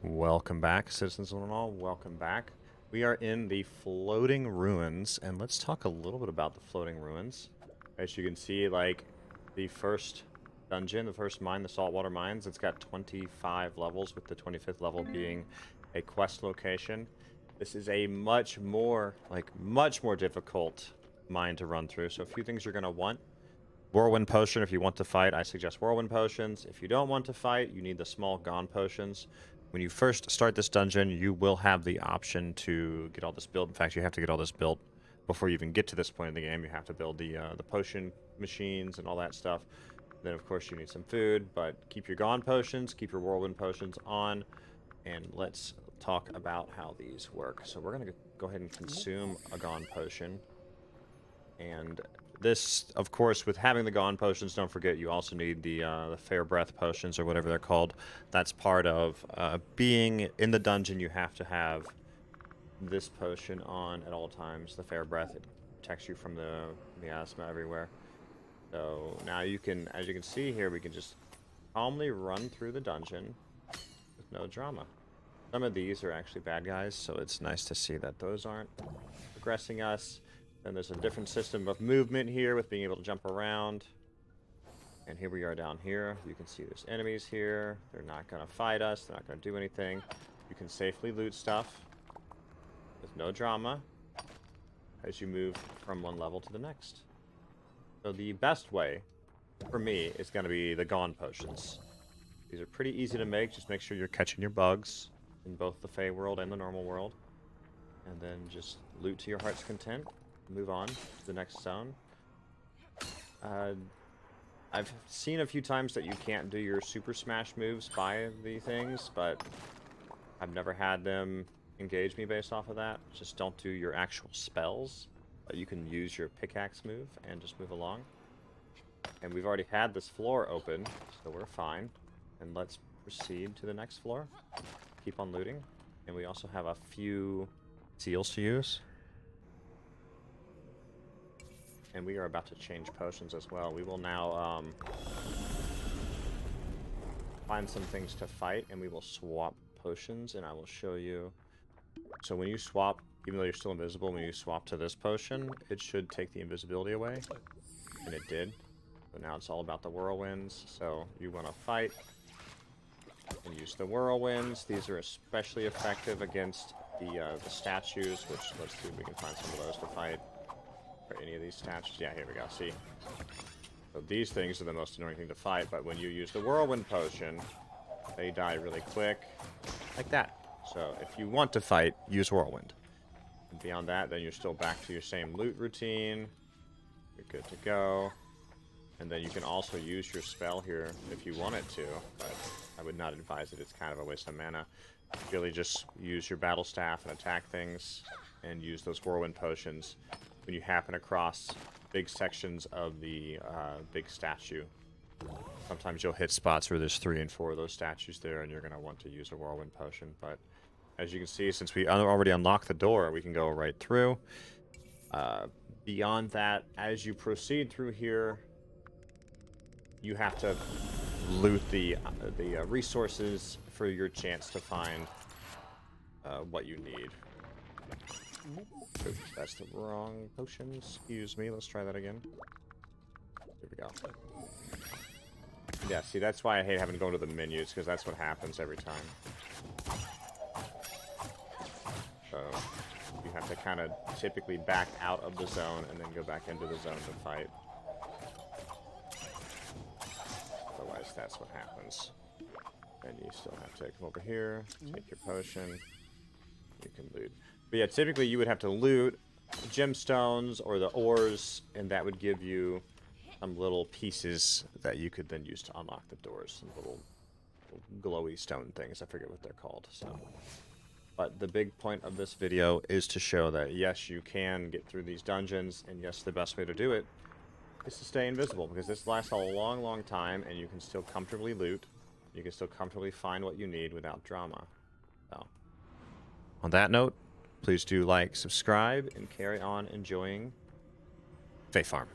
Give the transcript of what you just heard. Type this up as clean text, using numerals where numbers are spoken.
Welcome back, citizens and all. Welcome back. We are in the floating ruins, and let's talk a little bit about the floating ruins. As you can see, like the first dungeon, the first mine, the saltwater mines, it's got 25 levels, with the 25th level being a quest location. This is a much more difficult mine to run through. So a few things you're going to want. Whirlwind potion if you want to fight. I suggest whirlwind potions. If you don't want to fight, you need the small Gone potions. When you first start this dungeon, you will have the option to get all this built. In fact, you have to get all this built before you even get to this point in the game. You have to build the potion machines and all that stuff. Then, of course, you need some food, but keep your Gone potions, keep your whirlwind potions on, and let's talk about how these work. So we're going to go ahead and consume a Gone potion. And this, of course, with having the Gone potions, don't forget you also need the Fair Breath potions, or whatever they're called. That's part of being in the dungeon. You have to have this potion on at all times. The Fair Breath, it protects you from the asthma everywhere. So now you can, as you can see here, we can just calmly run through the dungeon with no drama. Some of these are actually bad guys, so it's nice to see that those aren't aggressing us. Then there's a different system of movement here with being able to jump around. And here we are down here. You can see there's enemies here. They're not going to fight us. They're not going to do anything. You can safely loot stuff with no drama as you move from one level to the next. So the best way for me is going to be the Gone potions. These are pretty easy to make. Just make sure you're catching your bugs in both the Fey world and the normal world. And then just loot to your heart's content. Move on to the next zone. I've seen a few times that you can't do your super smash moves by the things, but I've never had them engage me based off of that. Just don't do your actual spells. You can use your pickaxe move and just move along. And we've already had this floor open, so we're fine. And let's proceed to the next floor. Keep on looting. And we also have a few seals to use. And we are about to change potions as well. We will now find some things to fight, and we will swap potions, and I will show you. So when you swap, even though you're still invisible, when you swap to this potion, it should take the invisibility away. And it did. So now it's all about the whirlwinds. So you want to fight and use the whirlwinds. These are especially effective against the statues, which let's see if we can find some of those to fight. For any of these statues. Yeah, here we go. See? So these things are the most annoying thing to fight, but when you use the whirlwind potion, they die really quick. Like that. So if you want to fight, use whirlwind. And beyond that, then you're still back to your same loot routine. You're good to go. And then you can also use your spell here if you wanted to, but I would not advise it. It's kind of a waste of mana. Really just use your battle staff and attack things, and use those whirlwind potions when you happen across big sections of the big statue. Sometimes you'll hit spots where there's 3 and 4 of those statues there, and you're going to want to use a whirlwind potion. But as you can see, since we already unlocked the door, we can go right through. Beyond that, as you proceed through here, you have to loot the resources for your chance to find what you need. Oops, that's the wrong potion. Excuse me. Let's try that again. Here we go. Yeah, see, that's why I hate having to go to the menus, because that's what happens every time. So you have to kind of typically back out of the zone and then go back into the zone to fight. Otherwise, that's what happens. And you still have to come over here, take your potion. You can loot. But yeah, typically you would have to loot gemstones or the ores, and that would give you some little pieces that you could then use to unlock the doors. Some little glowy stone things. I forget what they're called. So, but the big point of this video is to show that yes, you can get through these dungeons, and yes, the best way to do it is to stay invisible, because this lasts a long, long time, and you can still comfortably loot. You can still comfortably find what you need without drama. So, on that note, please do like, subscribe, and carry on enjoying Fae Farm.